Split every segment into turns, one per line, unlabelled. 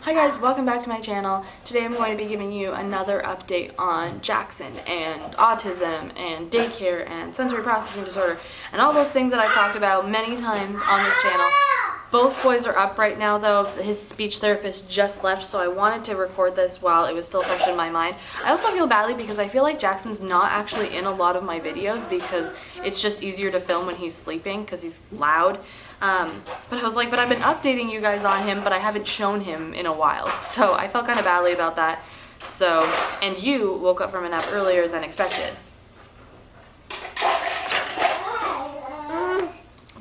Hi guys, welcome back to my channel. Today I'm going to be giving you another update on Jackson and autism and daycare and sensory processing disorder and all those things that I've talked about many times on this channel. Both boys are up right now though. His speech therapist just left, so I wanted to record this while it was still fresh in my mind. I also feel badly because I feel like Jackson's not actually in a lot of my videos because it's just easier to film when he's sleeping because he's loud. But I was like, but I've been updating you guys on him, but I haven't shown him in a while, so I felt kind of badly about that. So, and you woke up from a nap earlier than expected.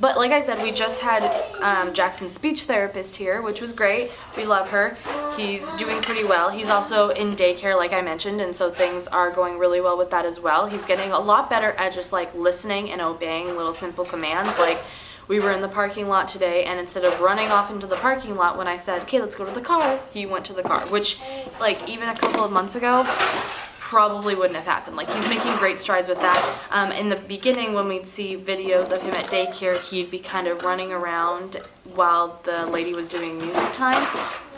But like I said, we just had Jackson's speech therapist here, which was great. We love her. He's doing pretty well. He's also in daycare, like I mentioned, and so things are going really well with that as well. He's getting a lot better at just like listening and obeying little simple commands. Like we were in the parking lot today, and instead of running off into the parking lot when I said, okay, let's go to the car, he went to the car, which like even a couple of months ago, probably wouldn't have happened. Like he's making great strides with that. In the beginning when we'd see videos of him at daycare, he'd be kind of running around while the lady was doing music time,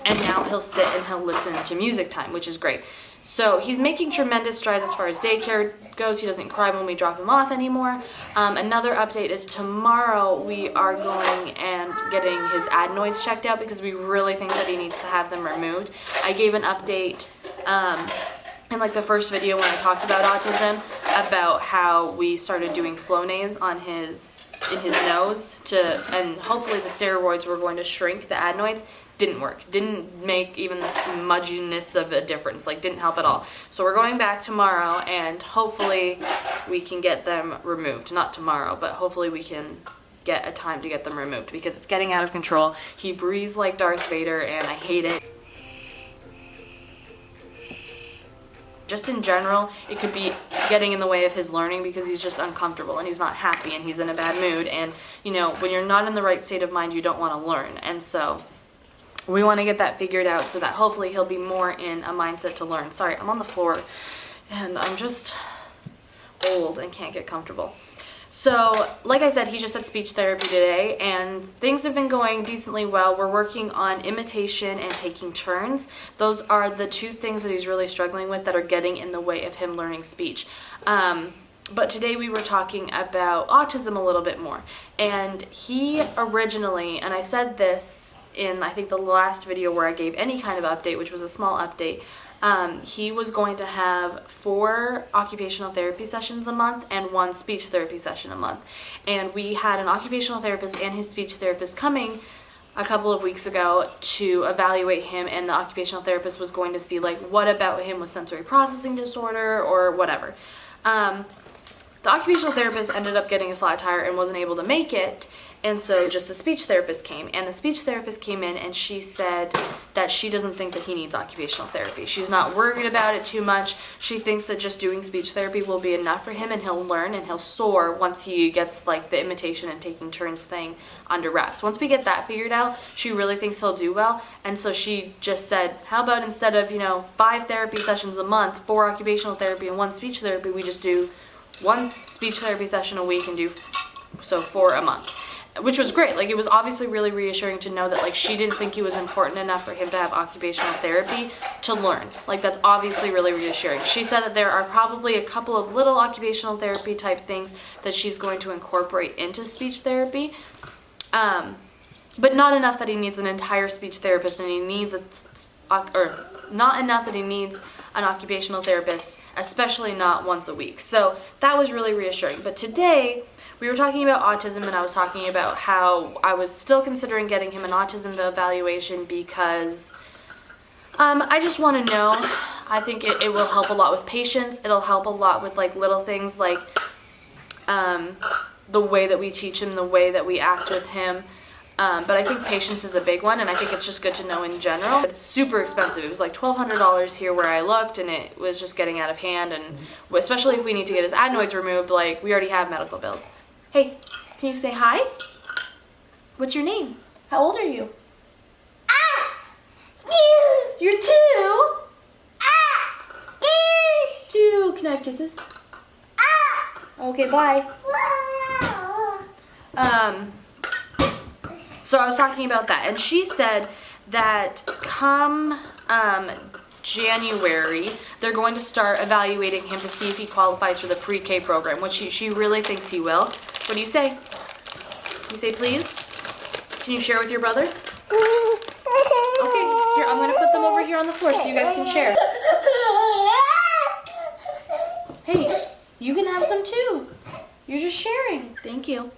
and now he'll sit and he'll listen to music time, which is great. So he's making tremendous strides as far as daycare goes. He doesn't cry when we drop him off anymore. Another update is tomorrow we are going and getting his adenoids checked out because we really think that he needs to have them removed. I gave an update in like the first video when I talked about autism, about how we started doing Flonase on in his nose and hopefully the steroids were going to shrink the adenoids. Didn't work. Didn't make even the smudginess of a difference. Like didn't help at all. So we're going back tomorrow and hopefully we can get them removed. Not tomorrow, but hopefully we can get a time to get them removed because it's getting out of control. He breathes like Darth Vader and I hate it. Just in general, it could be getting in the way of his learning because he's just uncomfortable and he's not happy and he's in a bad mood. And, you know, when you're not in the right state of mind, you don't want to learn. And so we want to get that figured out so that hopefully he'll be more in a mindset to learn. Sorry, I'm on the floor and I'm just old and can't get comfortable. So, like I said, he just had speech therapy today, and things have been going decently well. We're working on imitation and taking turns. Those are the two things that he's really struggling with that are getting in the way of him learning speech. But today we were talking about autism a little bit more. And he originally, and I said this in, I think, the last video where I gave any kind of update, which was a small update, he was going to have 4 occupational therapy sessions a month and 1 speech therapy session a month. And we had an occupational therapist and his speech therapist coming a couple of weeks ago to evaluate him, and the occupational therapist was going to see like what about him with sensory processing disorder or whatever. The occupational therapist ended up getting a flat tire and wasn't able to make it, and so just the speech therapist came. And the speech therapist came in and she said that she doesn't think that he needs occupational therapy. She's not worried about it too much. She thinks that just doing speech therapy will be enough for him and he'll learn and he'll soar once he gets like the imitation and taking turns thing under wraps. Once we get that figured out, she really thinks he'll do well. And so she just said, how about instead of, 5 therapy sessions a month, 4 occupational therapy and 1 speech therapy, we just do 1 speech therapy session a week and do 4 a month, which was great. Like it was obviously really reassuring to know that like she didn't think it was important enough for him to have occupational therapy to learn. Like that's obviously really reassuring. She said that there are probably a couple of little occupational therapy type things that she's going to incorporate into speech therapy, but not enough that he needs an entire speech therapist, and he needs not enough that he needs an occupational therapist, especially not once a week. So that was really reassuring. But today we were talking about autism, and I was talking about how I was still considering getting him an autism evaluation because I just want to know. I think it will help a lot with patience. It'll help a lot with like little things like the way that we teach him, the way that we act with him. But I think patience is a big one, and I think it's just good to know in general. It's super expensive. It was like $1,200 here where I looked, and it was just getting out of hand, and especially if we need to get his adenoids removed, like we already have medical bills. Hey, can you say hi? What's your name? How old are you? You're 2? 2. Can I have kisses? Okay, bye. So I was talking about that, and she said that come January, they're going to start evaluating him to see if he qualifies for the pre-K program, which she really thinks he will. What do you say? You say please? Can you share with your brother? Okay, here, I'm going to put them over here on the floor so you guys can share. Hey, you can have some too. You're just sharing. Thank you.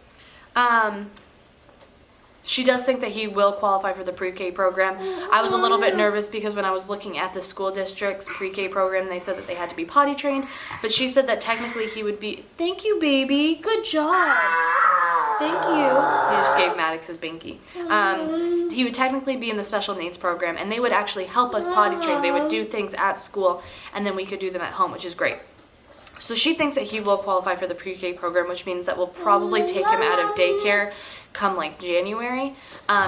She does think that he will qualify for the pre-K program. I was a little bit nervous because when I was looking at the school district's pre-K program, they said that they had to be potty trained, but she said that technically he would be... Thank you, baby. Good job. Thank you. He just gave Maddox his binky. He would technically be in the special needs program, and they would actually help us potty train. They would do things at school, and then we could do them at home, which is great. So she thinks that he will qualify for the pre-K program, which means that we'll probably take him out of daycare come like January,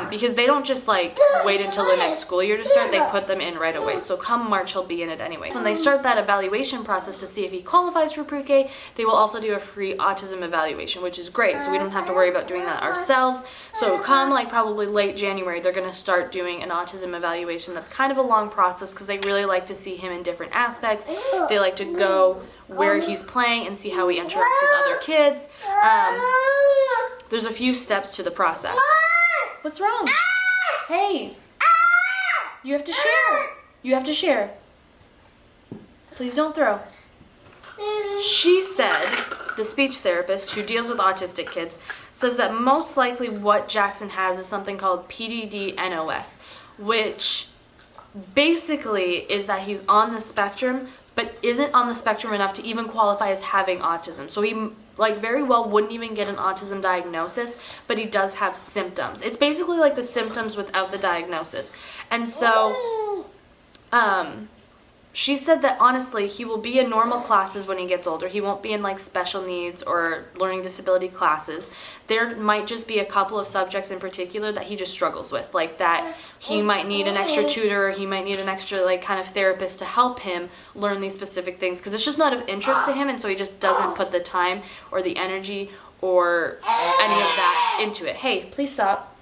because they don't just like wait until the next school year to start, they put them in right away. So come March he'll be in it anyway. When they start that evaluation process to see if he qualifies for pre-K, they will also do a free autism evaluation, which is great, so we don't have to worry about doing that ourselves. So come like probably late January, they're going to start doing an autism evaluation. That's kind of a long process because they really like to see him in different aspects. They like to go where he's playing and see how he interacts with other kids. There's a few steps to the process. What's wrong? Hey, you have to share. You have to share. Please don't throw. She said, the speech therapist who deals with autistic kids, says that most likely what Jackson has is something called PDD-NOS, which basically is that he's on the spectrum, but isn't on the spectrum enough to even qualify as having autism. So he like very well wouldn't even get an autism diagnosis, but he does have symptoms. It's basically like the symptoms without the diagnosis. And so she said that honestly he will be in normal classes when he gets older. He won't be in like special needs or learning disability classes. There might just be a couple of subjects in particular that he just struggles with, like that he might need an extra tutor, or he might need an extra like kind of therapist to help him learn these specific things because it's just not of interest to him, and so he just doesn't put the time or the energy or any of that into it. Hey, please stop.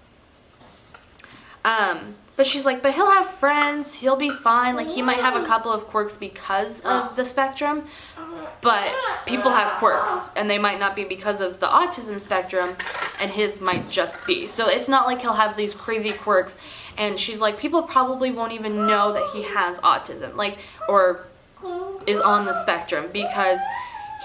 But she's like, but he'll have friends, he'll be fine, like he might have a couple of quirks because of the spectrum, but people have quirks, and they might not be because of the autism spectrum, and his might just be. So it's not like he'll have these crazy quirks, and she's like, people probably won't even know that he has autism, like, or is on the spectrum, because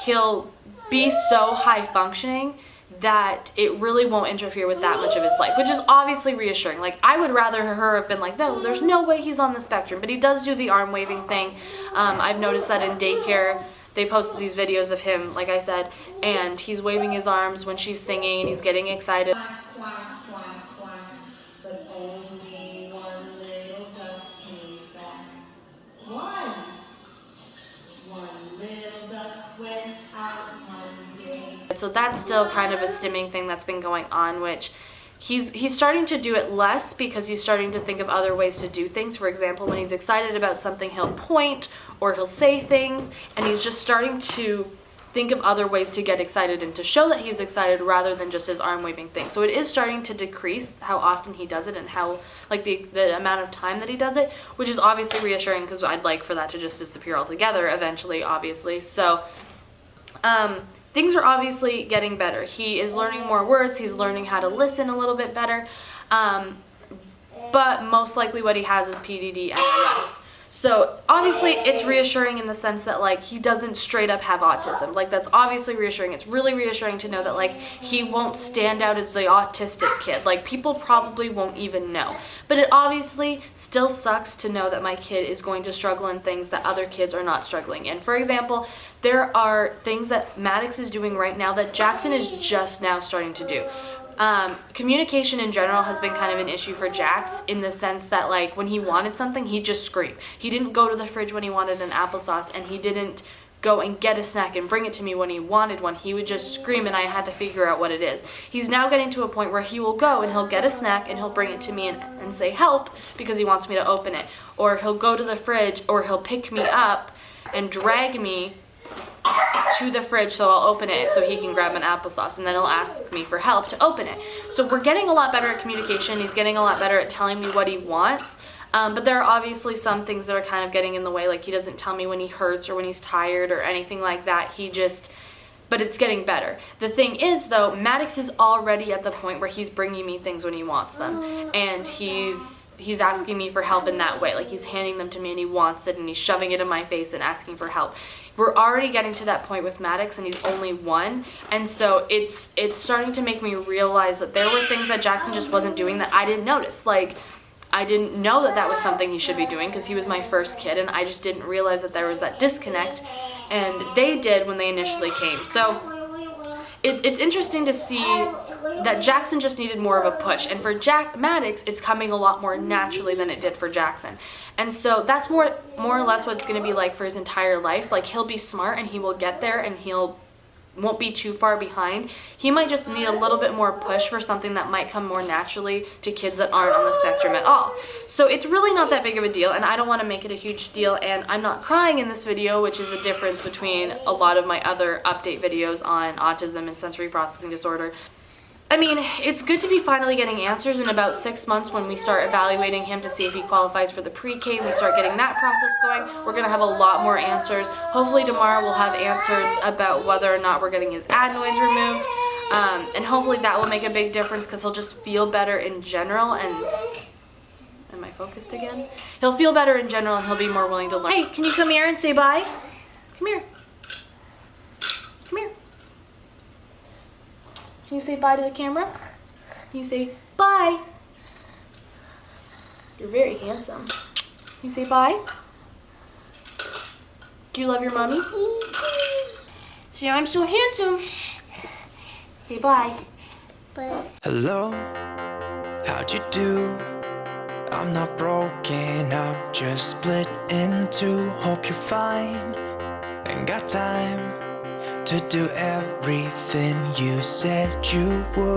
he'll be so high functioning that it really won't interfere with that much of his life, which is obviously reassuring. Like, I would rather her have been like, no, there's no way he's on the spectrum, but he does do the arm waving thing. I've noticed that in daycare, they posted these videos of him, like I said, and he's waving his arms when she's singing, and he's getting excited.
But only one little duck came back. One little duck went out one day.
So that's still kind of a stimming thing that's been going on, which he's starting to do it less because he's starting to think of other ways to do things. For example, when he's excited about something, he'll point or he'll say things, and he's just starting to think of other ways to get excited and to show that he's excited rather than just his arm waving thing. So it is starting to decrease how often he does it and how, like, the amount of time that he does it, which is obviously reassuring because I'd like for that to just disappear altogether eventually, obviously. So things are obviously getting better. He is learning more words, he's learning how to listen a little bit better, but most likely what he has is PDD-NOS. So obviously it's reassuring in the sense that like he doesn't straight up have autism. Like, that's obviously reassuring. It's really reassuring to know that like he won't stand out as the autistic kid. Like, people probably won't even know. But it obviously still sucks to know that my kid is going to struggle in things that other kids are not struggling in. For example, there are things that Maddox is doing right now that Jackson is just now starting to do. Communication in general has been kind of an issue for Jax in the sense that like when he wanted something, he'd just scream. He didn't go to the fridge when he wanted an applesauce, and he didn't go and get a snack and bring it to me when he wanted one. He would just scream, and I had to figure out what it is. He's now getting to a point where he will go and he'll get a snack and he'll bring it to me and say help because he wants me to open it. Or he'll go to the fridge, or he'll pick me up and drag me to the fridge, so I'll open it so he can grab an applesauce, and then he'll ask me for help to open it. So we're getting a lot better at communication. He's getting a lot better at telling me what he wants. But there are obviously some things that are kind of getting in the way, like he doesn't tell me when he hurts or when he's tired or anything like that. But it's getting better. The thing is, though, Maddox is already at the point where he's bringing me things when he wants them, and he's asking me for help in that way. Like, he's handing them to me and he wants it, and he's shoving it in my face and asking for help. We're already getting to that point with Maddox, and he's only 1, and so it's starting to make me realize that there were things that Jackson just wasn't doing that I didn't notice. Like, I didn't know that that was something he should be doing because he was my first kid, and I just didn't realize that there was that disconnect, and they did when they initially came. So it's interesting to see that Jackson just needed more of a push, and for Maddox, it's coming a lot more naturally than it did for Jackson. And so that's more or less what it's going to be like for his entire life. Like, he'll be smart and he will get there, and won't be too far behind. He might just need a little bit more push for something that might come more naturally to kids that aren't on the spectrum at all. So it's really not that big of a deal, and I don't want to make it a huge deal, and I'm not crying in this video, which is a difference between a lot of my other update videos on autism and sensory processing disorder. I mean, it's good to be finally getting answers. In about 6 months, when we start evaluating him to see if he qualifies for the pre-K, we start getting that process going, we're going to have a lot more answers. Hopefully tomorrow we'll have answers about whether or not we're getting his adenoids removed, and hopefully that will make a big difference because he'll just feel better in general. And am I focused again? He'll feel better in general, and he'll be more willing to learn. Hey, can you come here and say bye? Come here. Come here. Can you say bye to the camera? Can you say bye? You're very handsome. Can you say bye? Do you love your mommy? Say, I'm so handsome. Say bye. Bye.
Hello, how'd you do? I'm not broken up, just split in two. Hope you're fine, ain't got time to do everything you said you would.